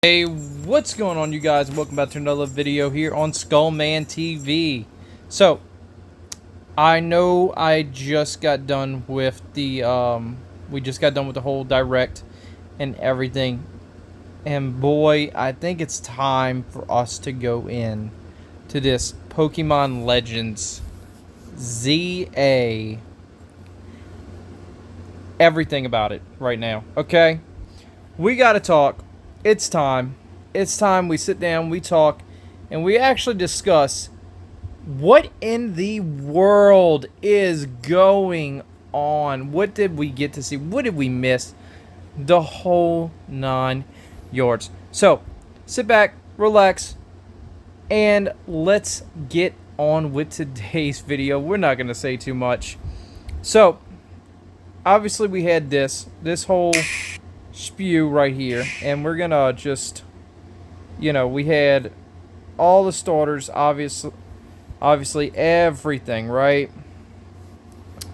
Hey, what's going on, you guys? Welcome back to another video here on Skullman TV. So, I know I just got done with the we just got done with the whole direct and everything, and boy, I think it's time for us to go in to this Pokemon Legends ZA. Everything about it right now. Okay, we gotta talk. It's time. It's time we sit down, we talk, and we actually discuss what in the world is going on. What did we get to see? What did we miss? The whole 9 yards. So, sit back, relax, and let's get on with today's video. We're not going to say too much. So, obviously we had this whole spew right here, and we're gonna just, you know, we had all the starters, obviously everything, right?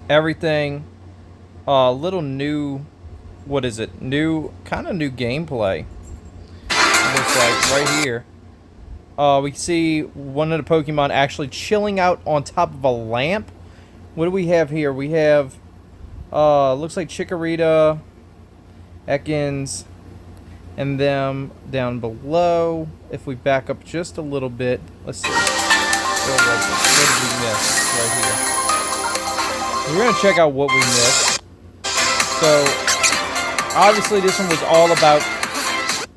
Everything, little new, what is it, kind of new gameplay, looks like, right here. We see one of the Pokemon actually chilling out on top of a lamp. What do we have here? We have, looks like Chikorita, Ekans, and them down below. If we back up just a little bit, let's see. What did we miss right here? We're gonna check out what we missed. So, obviously, this one was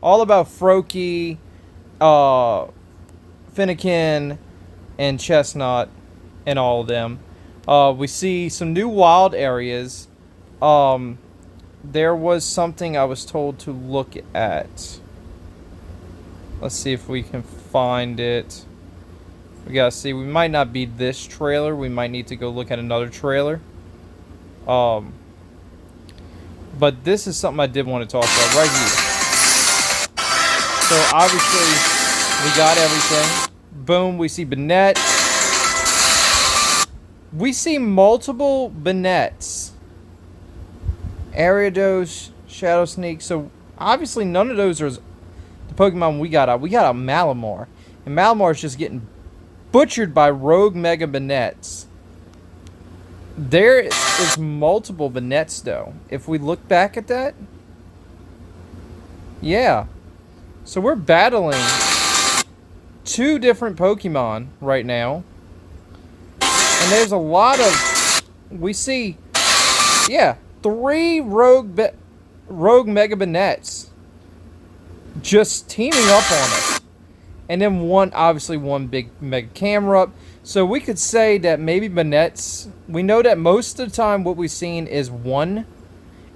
all about Froakie, Finnegan, and Chestnut, and all of them. We see some new wild areas. There was something I was told to look at. Let's see if we can find it. We gotta see. We might not be this trailer. We might need to go look at another trailer. But this is something I did want to talk about right here. So obviously we got everything. Boom. We see Bennett. We see multiple Bennetts. Ariados, Shadow Sneak. So obviously none of those are the Pokemon we got out. We got a Malamar, and Malamar is just getting butchered by Rogue Mega Bennetts. There is multiple Bennetts though. If we look back at that, yeah. So we're battling 2 different Pokemon right now, and there's a lot of, we see, yeah, 3 Rogue Mega Bennetts just teaming up on us. And then obviously one big Mega Camerupt. So we could say that maybe Bennetts, we know that most of the time what we've seen is 1.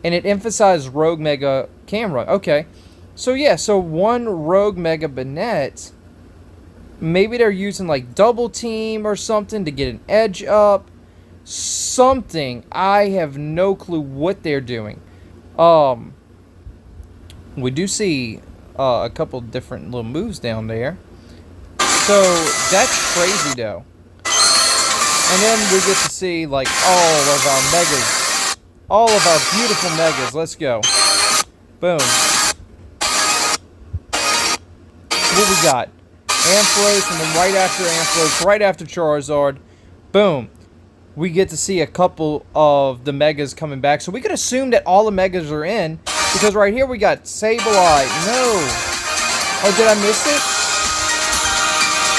And it emphasized Rogue Mega Camerupt. Okay. So yeah, so 1 Rogue Mega Bennett. Maybe they're using like double team or something to get an edge up. Something. I have no clue what they're doing. We do see a couple different little moves down there. So that's crazy though. And then we get to see like all of our megas. All of our beautiful megas. Let's go. Boom. What we got? Ampharos, and then right after Ampharos, right after Charizard. Boom. We get to see a couple of the megas coming back. So we could assume that all the megas are in, because right here we got Sableye. No. Oh, did I miss it?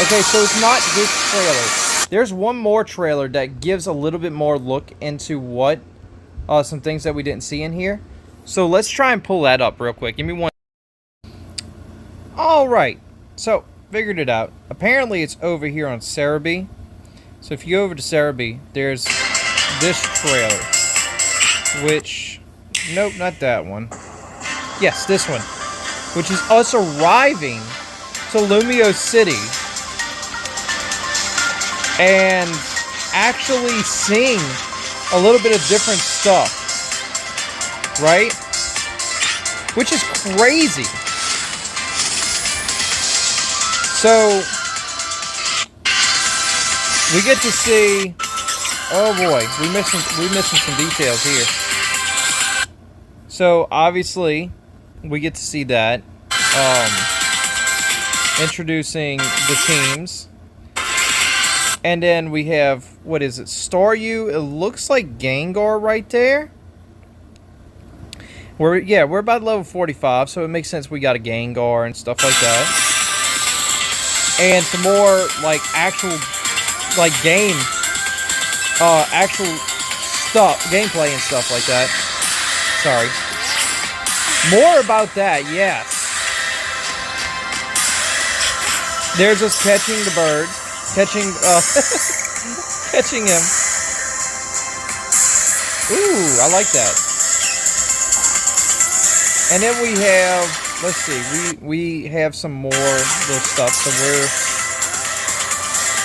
Okay, so it's not this trailer. There's one more trailer that gives a little bit more look into what, some things that we didn't see in here. So let's try and pull that up real quick. Give me one. Alright. So, figured it out. Apparently it's over here on Cerebi. So if you go over to Cerebi, there's this trailer, which, nope, not that one. Yes, this one, which is us arriving to Lumio City and actually seeing a little bit of different stuff, right? Which is crazy. So we get to see, oh boy, we missing some details here. So obviously we get to see that. introducing the teams. And then we have, what is it, Staryu. It looks like Gengar right there. We're about level 45, so it makes sense we got a Gengar and stuff like that. And some more, like, actual, like, actual stuff, gameplay and stuff like that. Sorry. More about that, yes. There's us catching the bird. Catching him. Ooh, I like that. And then we have, let's see, we have some more little stuff. So we're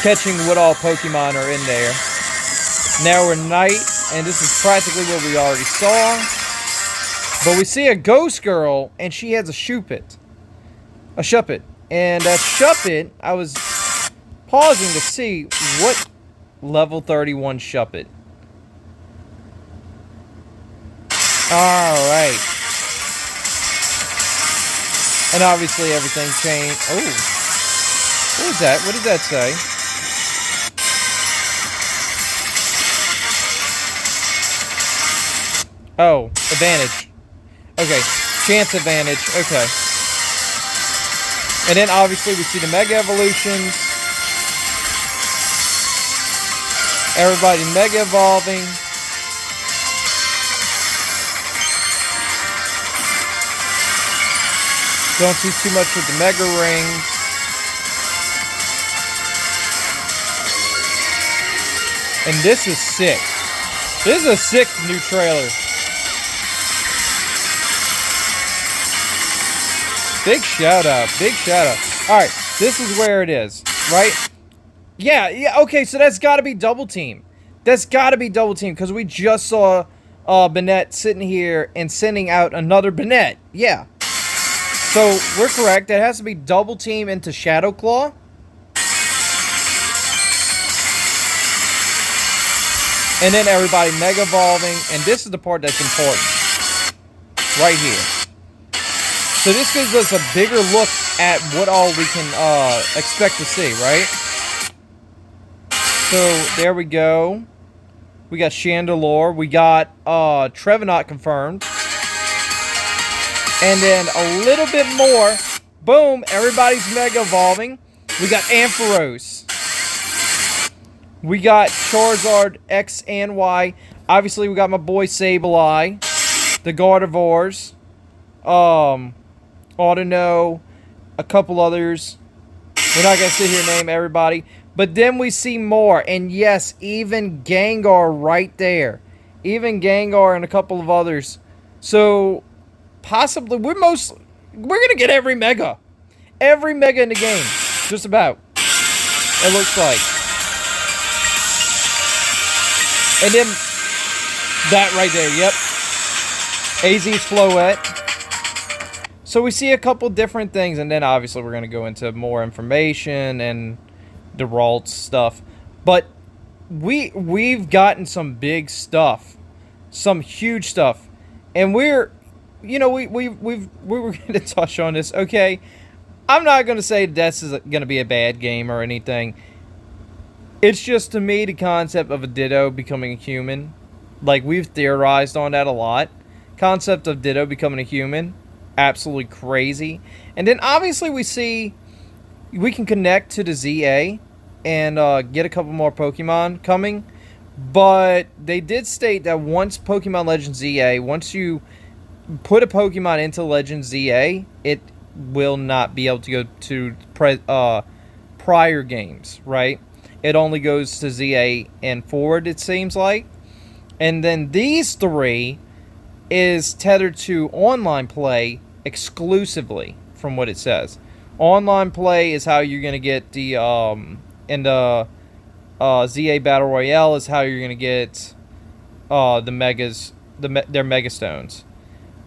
catching what all Pokemon are in there. Now we're night, and this is practically what we already saw. But we see a ghost girl, and she has a Shuppet. And that Shuppet, I was pausing to see what level 31 Shuppet. Alright. And obviously everything changed. Oh. What is that? What did that say? Oh, advantage. Okay. Chance advantage. Okay. And then obviously we see the Mega Evolutions. Everybody Mega Evolving. Don't see too much with the Mega Rings. And this is sick. This is a sick new trailer. Big shout out. Big shout out. Alright, this is where it is, right? Yeah, okay, so that's gotta be Double Team. That's gotta be Double Team, because we just saw Banette sitting here and sending out another Banette. Yeah. So, we're correct. That has to be Double Team into Shadow Claw. And then everybody Mega Evolving. And this is the part that's important. Right here. So this gives us a bigger look at what all we can expect to see, right? So, there we go. We got Chandelure. We got Trevenant confirmed. And then a little bit more. Boom. Everybody's Mega Evolving. We got Ampharos. We got Charizard X and Y. Obviously, we got my boy Sableye. The Gardevoirs. Audino. A couple others. We're not going to sit here and name everybody. But then we see more. And yes, even Gengar right there. Even Gengar and a couple of others. So, possibly, we're gonna get every Mega. Every Mega in the game. Just about. It looks like. And then, that right there, yep. AZ's Floette. So we see a couple different things, and then obviously we're gonna go into more information and the Ralts stuff. But we've gotten some big stuff. Some huge stuff. And we're, you know, we were going to touch on this, okay? I'm not going to say this is going to be a bad game or anything. It's just, to me, the concept of a Ditto becoming a human. Like, we've theorized on that a lot. Concept of Ditto becoming a human. Absolutely crazy. And then, obviously, we can connect to the ZA and get a couple more Pokemon coming. But they did state that once Pokemon Legends ZA, once you put a Pokemon into Legends ZA, it will not be able to go to prior games, right? It only goes to ZA and forward, it seems like. And then these three is tethered to online play exclusively, from what it says. Online play is how you're going to get the, ZA Battle Royale is how you're going to get the Megas, their Mega Stones.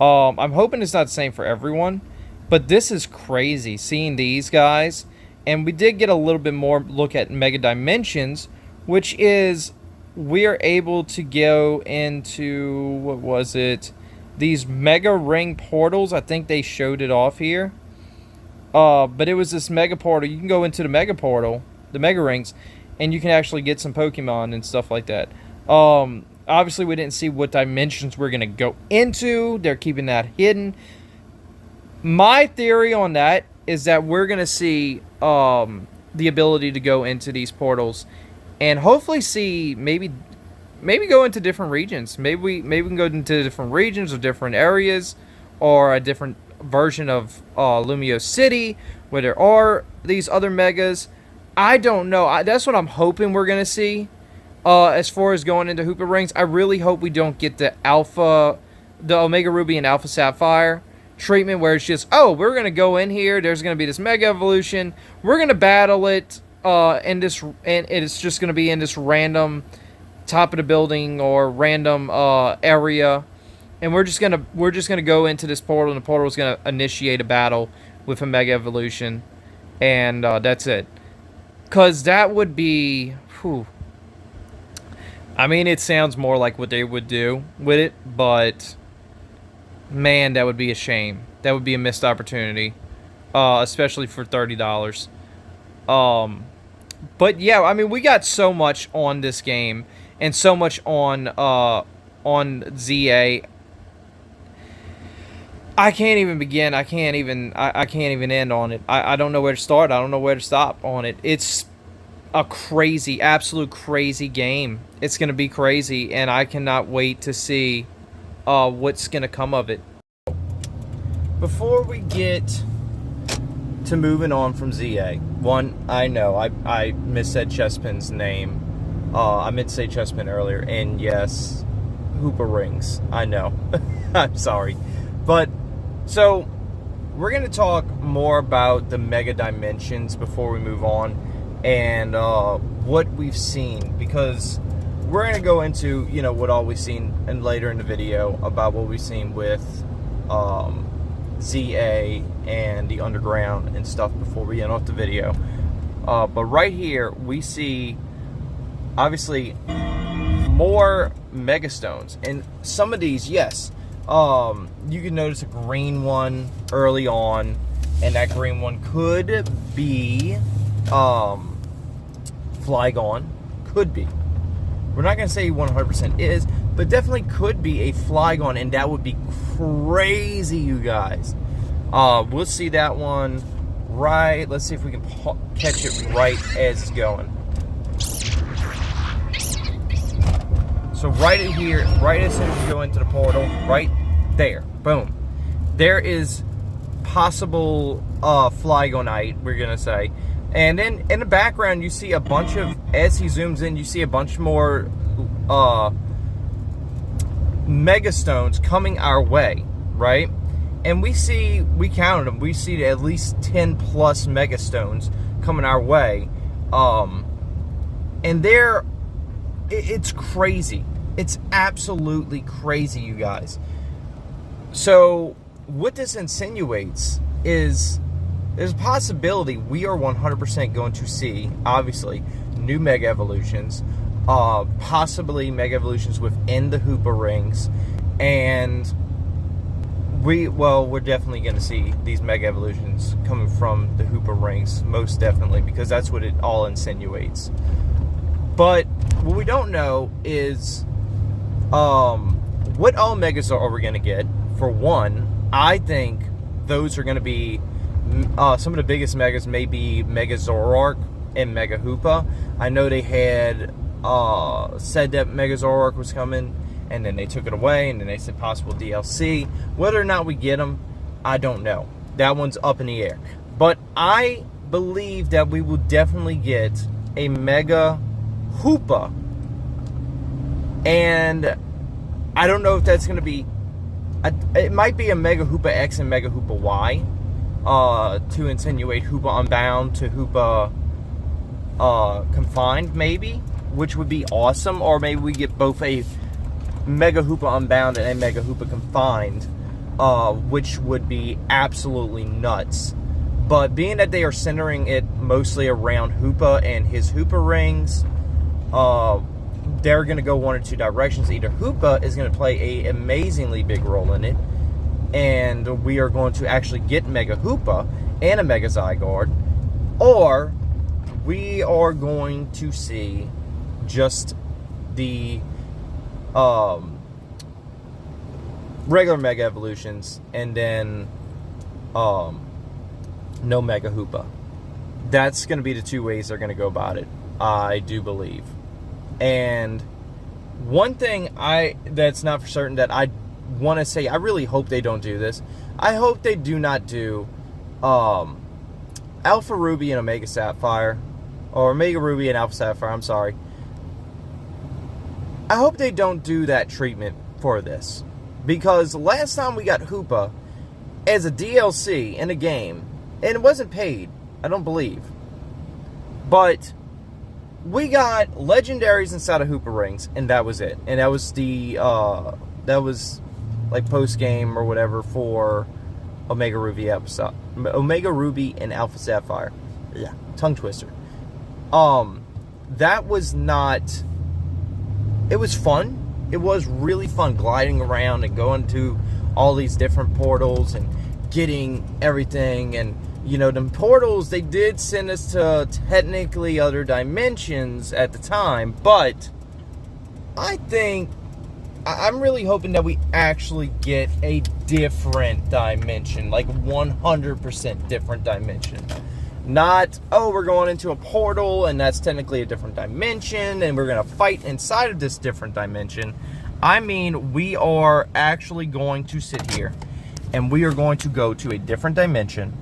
I'm hoping it's not the same for everyone, but this is crazy seeing these guys. And we did get a little bit more look at Mega Dimensions, which is we're able to go into, what was it? These Mega Ring portals. I think they showed it off here. But it was this mega portal. You can go into the mega portal, the mega rings, and you can actually get some Pokemon and stuff like that. Obviously, we didn't see what dimensions we're going to go into. They're keeping that hidden. My theory on that is that we're going to see the ability to go into these portals and hopefully see maybe go into different regions. Maybe we can go into different regions or different areas or a different version of Lumio City where there are these other megas. I don't know. That's what I'm hoping we're going to see. As far as going into Hoopa Rings, I really hope we don't get the Omega Ruby and Alpha Sapphire treatment where it's just, oh, we're going to go in here, there's going to be this Mega Evolution, we're going to battle it, and it's just going to be in this random top of the building or random area, and we're just gonna go into this portal, and the portal is going to initiate a battle with a Mega Evolution, and that's it. Because that would be, whew. I mean, it sounds more like what they would do with it, but man, that would be a shame. That would be a missed opportunity, especially for $30. But yeah, I mean, we got so much on this game and so much on ZA. I can't even begin. I can't even end on it. I don't know where to start. I don't know where to stop on it. It's a crazy, absolute crazy game. It's going to be crazy, and I cannot wait to see what's going to come of it. Before we get to moving on from ZA, one, I know I missaid Chespin's name. I meant to say Chespin earlier, and yes, Hoopa Rings. I know. I'm sorry. But, so, we're going to talk more about the Mega Dimensions before we move on, and what we've seen, because we're going to go into, you know, what all we've seen and later in the video about what we've seen with ZA and the Underground and stuff before we end off the video. But right here, we see, obviously, more Mega Stones. And some of these, yes, you can notice a green one early on, and that green one could be Flygon. Could be. We're not going to say 100% is, but definitely could be a Flygon, and that would be crazy, you guys. We'll see that one right. Let's see if we can catch it right as it's going. So right in here, right as soon as you go into the portal, right there, boom. There is possible Flygonite, we're going to say. And then in the background, you see a bunch of, as he zooms in, you see a bunch more Mega Stones coming our way, right? And we counted them, we see at least 10 plus Mega Stones coming our way. And it's crazy. It's absolutely crazy, you guys. So, what this insinuates is there's a possibility we are 100% going to see, obviously, new Mega Evolutions, possibly Mega Evolutions within the Hoopa Rings, and we're definitely going to see these Mega Evolutions coming from the Hoopa Rings, most definitely, because that's what it all insinuates. But what we don't know is what all Megas are we going to get. For one, I think those are going to be some of the biggest Megas, may be Mega Zoroark and Mega Hoopa. I know they had said that Mega Zoroark was coming, and then they took it away, and then they said possible DLC. Whether or not we get them, I don't know. That one's up in the air. But I believe that we will definitely get a Mega Hoopa. And I don't know if that's going to be... it might be a Mega Hoopa X and Mega Hoopa Y. To insinuate Hoopa Unbound to Hoopa Confined, maybe. Which would be awesome. Or maybe we get both a Mega Hoopa Unbound and a Mega Hoopa Confined, which would be absolutely nuts. But being that they are centering it mostly around Hoopa and his Hoopa Rings, they're going to go one or two directions. Either Hoopa is going to play an amazingly big role in it, and we are going to actually get Mega Hoopa, and a Mega Zygarde, or we are going to see just the regular Mega Evolutions, and then no Mega Hoopa. That's going to be the two ways they're going to go about it, I do believe. And one thing that's not for certain that I want to say, I really hope they don't do this. I hope they do not do Alpha Ruby and Omega Sapphire, or Omega Ruby and Alpha Sapphire, I'm sorry. I hope they don't do that treatment for this, because last time we got Hoopa as a DLC in a game, and it wasn't paid, I don't believe, but we got legendaries inside of Hoopa rings, and that was it. And that was the that was like post game or whatever for Omega Ruby and Alpha Sapphire. Yeah, tongue twister. That was not. It was fun. It was really fun gliding around and going to all these different portals and getting everything. And you know, the portals, they did send us to technically other dimensions at the time, but I think I'm really hoping that we actually get a different dimension, like 100% different dimension. Not, oh, we're going into a portal and that's technically a different dimension and we're going to fight inside of this different dimension. I mean, we are actually going to sit here and we are going to go to a different dimension.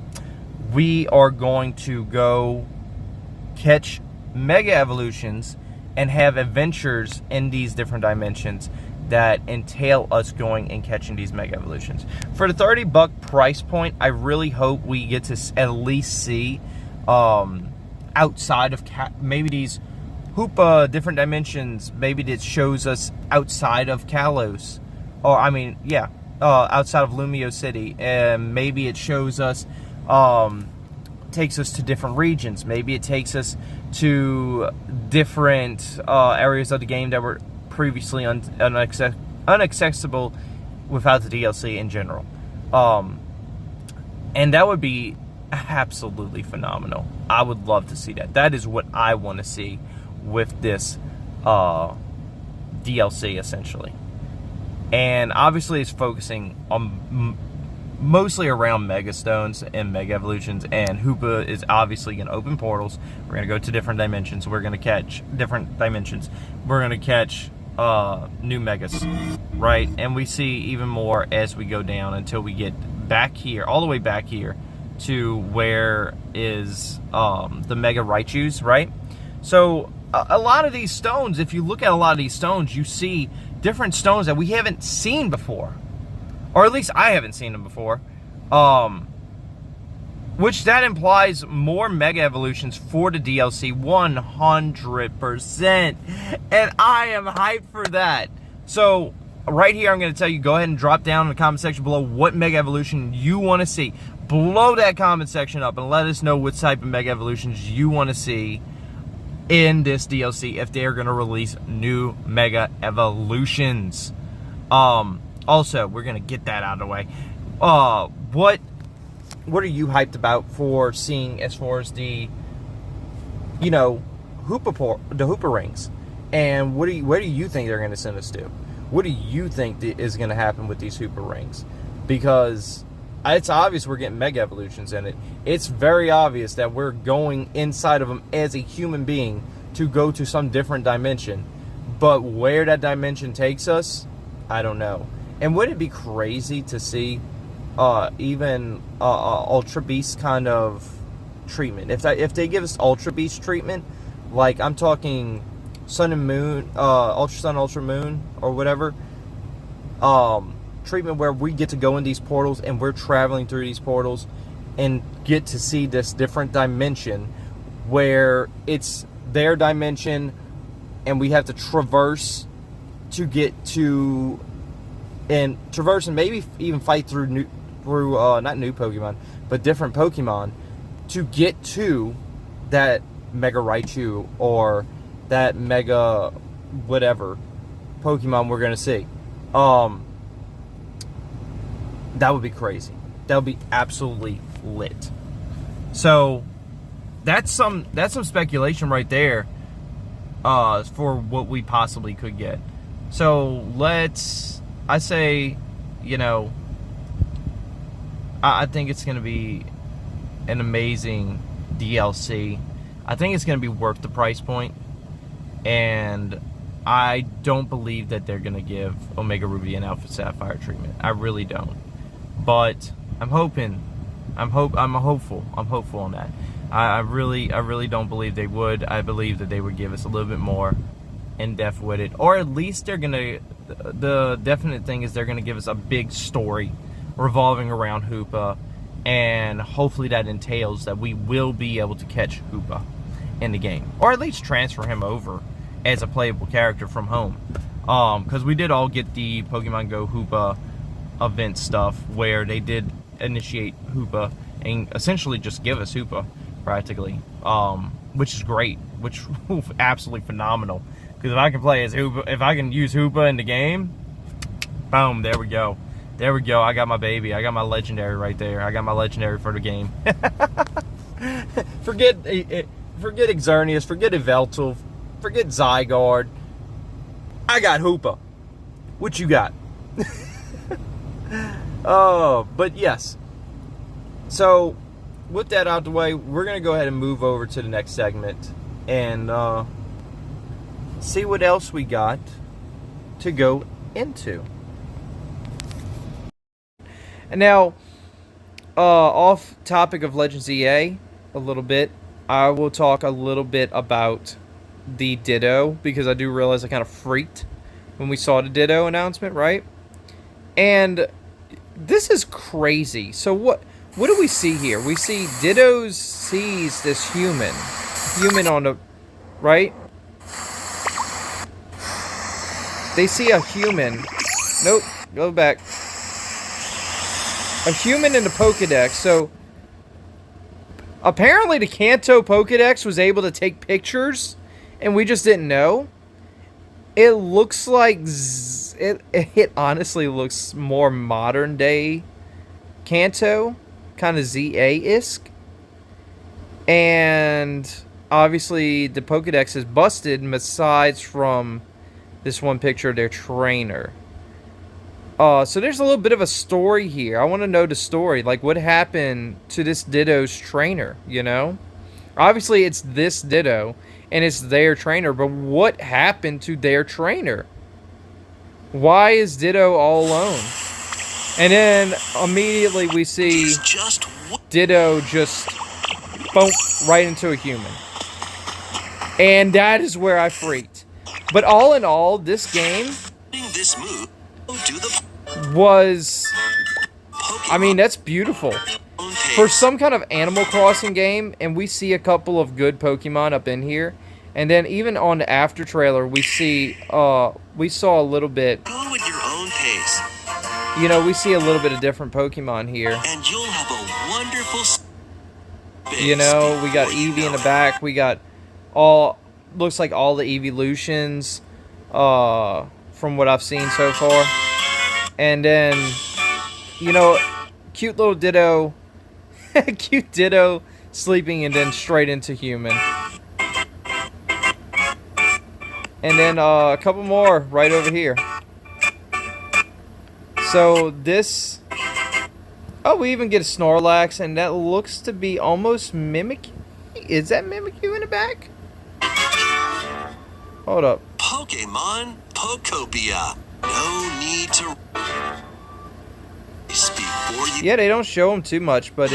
We are going to go catch Mega Evolutions and have adventures in these different dimensions that entail us going and catching these Mega Evolutions. For the $30 price point, I really hope we get to at least see outside of maybe these Hoopa different dimensions. Maybe it shows us outside of Kalos, or I mean, yeah, outside of Lumio City, and maybe it shows us, takes us to different regions. Maybe it takes us to different areas of the game that were previously inaccessible without the DLC in general. And that would be absolutely phenomenal. I would love to see that. That is what I want to see with this DLC, essentially. And obviously it's focusing on mostly around Mega Stones and Mega Evolutions, and Hoopa is obviously going to open portals. We're going to go to different dimensions. We're going to catch different dimensions. We're going to catch new Megas, right? And we see even more as we go down until we get back here, all the way back here to where is the Mega Raichus, right? So a lot of these stones, if you look at a lot of these stones, you see different stones that we haven't seen before, or at least I haven't seen them before, which that implies more Mega Evolutions for the DLC, 100%, and I am hyped for that. So right here, I'm going to tell you, go ahead and drop down in the comment section below what Mega Evolution you want to see. Blow that comment section up and let us know what type of Mega Evolutions you want to see in this DLC if they're going to release new Mega Evolutions. Also, we're going to get that out of the way. What are you hyped about for seeing as far as the, you know, the Hoopa rings? And where do you think they're going to send us to? What do you think is going to happen with these Hoopa rings? Because it's obvious we're getting Mega Evolutions in it. It's very obvious that we're going inside of them as a human being to go to some different dimension. But where that dimension takes us, I don't know. And would it be crazy to see even Ultra Beast kind of treatment? If they give us Ultra Beast treatment, like I'm talking Sun and Moon, Ultra Sun, Ultra Moon, or whatever, treatment where we get to go in these portals and we're traveling through these portals and get to see this different dimension where it's their dimension and we have to traverse to get to, and traverse and maybe even fight through not new Pokemon, but different Pokemon to get to that Mega Raichu or that Mega whatever Pokemon we're going to see. That would be crazy. That would be absolutely lit. So that's some speculation right there for what we possibly could get. So I say, you know, I think it's going to be an amazing DLC. I think it's going to be worth the price point, and I don't believe that they're going to give Omega Ruby and Alpha Sapphire treatment. I really don't. But I'm hoping. I'm hopeful on that. I really don't believe they would. I believe that they would give us a little bit more in depth with it, or at least they're gonna. The definite thing is they're gonna give us a big story revolving around Hoopa, and hopefully that entails that we will be able to catch Hoopa in the game, or at least transfer him over as a playable character from home. Because we did all get the Pokemon Go Hoopa event stuff where they did initiate Hoopa and essentially just give us Hoopa practically, which is great, which absolutely phenomenal. Because if I can play as Hoopa, if I can use Hoopa in the game, boom, there we go. There we go. I got my baby. I got my legendary right there. I got my legendary for the game. Forget Xerneas. Forget Yveltal. Forget Zygarde. I got Hoopa. What you got? Oh, but yes. So, with that out the way, we're going to go ahead and move over to the next segment and see what else we got to go into. And now, off topic of Legends EA a little bit, I will talk a little bit about the Ditto, because I do realize I kind of freaked when we saw the Ditto announcement, right? And this is crazy. So what do we see here? We see Ditto sees this human on the right. They see a human. Nope, go back. A human in the Pokedex. So apparently the Kanto Pokedex was able to take pictures, and we just didn't know. It looks like it honestly looks more modern day Kanto, kind of ZA-esque. And obviously the Pokedex is busted, besides from this one picture of their trainer. So there's a little bit of a story here. I want to know the story. Like, what happened to this Ditto's trainer, you know? Obviously, it's this Ditto, and it's their trainer, but what happened to their trainer? Why is Ditto all alone? And then, immediately, we see Ditto just boom, right into a human. And that is where I freaked. But all in all, this game was, I mean, that's beautiful. For some kind of Animal Crossing game, and we see a couple of good Pokemon up in here. And then even on the after trailer, we saw a little bit. Go at your own pace. You know, we see a little bit of different Pokemon here. And you'll have a wonderful. You know, we got Eevee in the back. We got looks like all the evolutions, from what I've seen so far. And then, you know, cute little Ditto, cute Ditto sleeping, and then straight into human. And then a couple more right over here. So this, oh, we even get a Snorlax, and that looks to be almost Mimikyu. Is that Mimikyu in the back? Hold up. Pokemon Pokopia. No need to. Yeah, they don't show them too much, but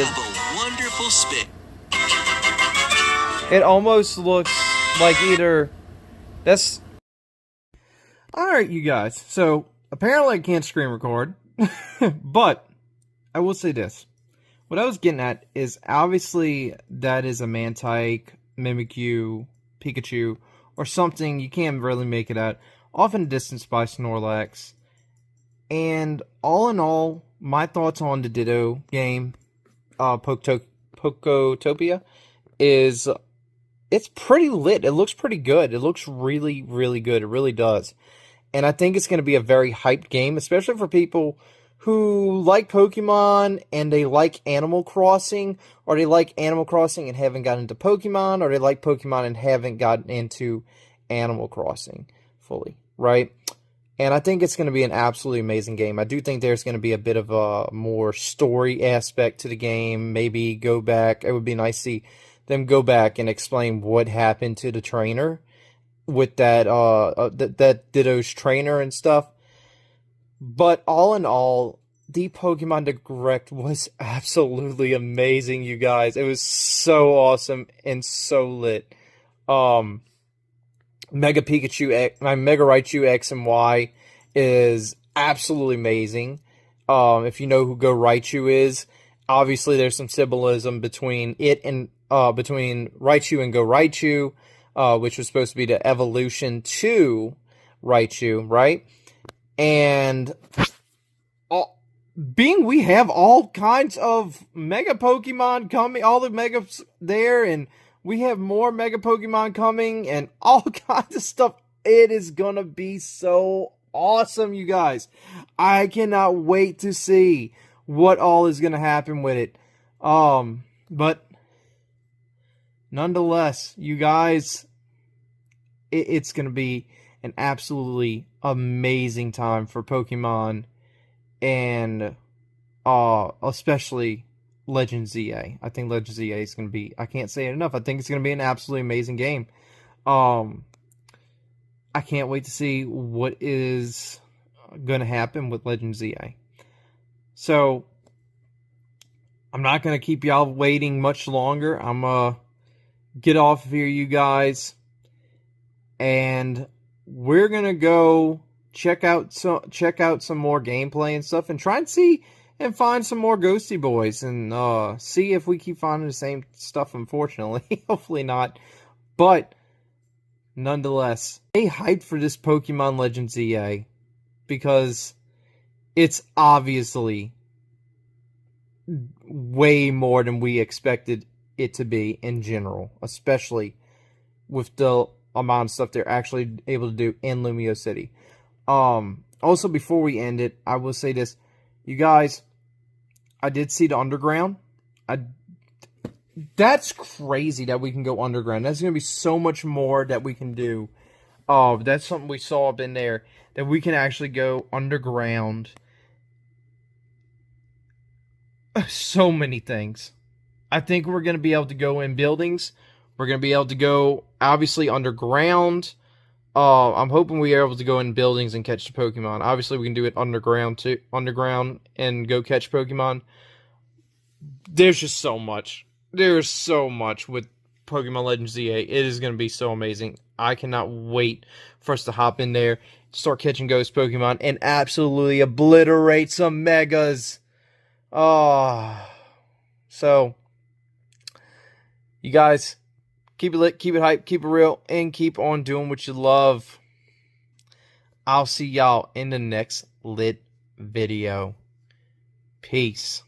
it almost looks like either. That's alright, you guys. So apparently I can't screen record, but I will say this. What I was getting at is, obviously that is a Mantike, Mimikyu, Pikachu, or something. You can't really make it out. Often distanced by Snorlax. And all in all, my thoughts on the Ditto game, Pokotopia, is it's pretty lit. It looks pretty good. It looks really, really good. It really does. And I think it's going to be a very hyped game, especially for people who like Pokemon and they like Animal Crossing, or they like Animal Crossing and haven't gotten into Pokemon, or they like Pokemon and haven't gotten into Animal Crossing fully, right? And I think it's going to be an absolutely amazing game. I do think there's going to be a bit of a more story aspect to the game. Maybe go back. It would be nice to see them go back and explain what happened to the trainer with that that Ditto's trainer and stuff. But all in all, the Pokemon Direct was absolutely amazing, you guys. It was so awesome and so lit. Mega Pikachu X, my Mega Raichu X and Y is absolutely amazing. If you know who Go Raichu is, obviously there's some symbolism between it and between Raichu and Go Raichu, which was supposed to be the evolution to Raichu, right? And being we have all kinds of Mega Pokemon coming, all the Megas there, and we have more Mega Pokemon coming, and all kinds of stuff. It is gonna be so awesome, you guys. I cannot wait to see what all is gonna happen with it. But nonetheless, you guys, it's gonna be an absolutely amazing time for Pokemon, and especially Legend ZA. I think Legend ZA is going to be, I can't say it enough, I think it's going to be an absolutely amazing game. I can't wait to see what is going to happen with Legend ZA. So, I'm not going to keep y'all waiting much longer. I'm going to get off of here, you guys, and we're going to go check out some more gameplay and stuff, and try and see and find some more Ghosty Boys, and see if we keep finding the same stuff, unfortunately. Hopefully not. But, nonetheless, stay hyped for this Pokemon Legends EA, because it's obviously way more than we expected it to be in general, especially with the amount of stuff they're actually able to do in Lumio City. Also, before we end it, I will say this. You guys, I did see the underground. That's crazy that we can go underground. That's going to be so much more that we can do. That's something we saw up in there, that we can actually go underground. So many things. I think we're going to be able to go in buildings. We're going to be able to go, obviously, underground. I'm hoping we are able to go in buildings and catch the Pokemon. Obviously, we can do it underground too, and go catch Pokemon. There's just so much. There's so much with Pokemon Legends ZA. It is going to be so amazing. I cannot wait for us to hop in there, start catching Ghost Pokemon, and absolutely obliterate some Megas. So, you guys, keep it lit, keep it hype, keep it real, and keep on doing what you love. I'll see y'all in the next lit video. Peace.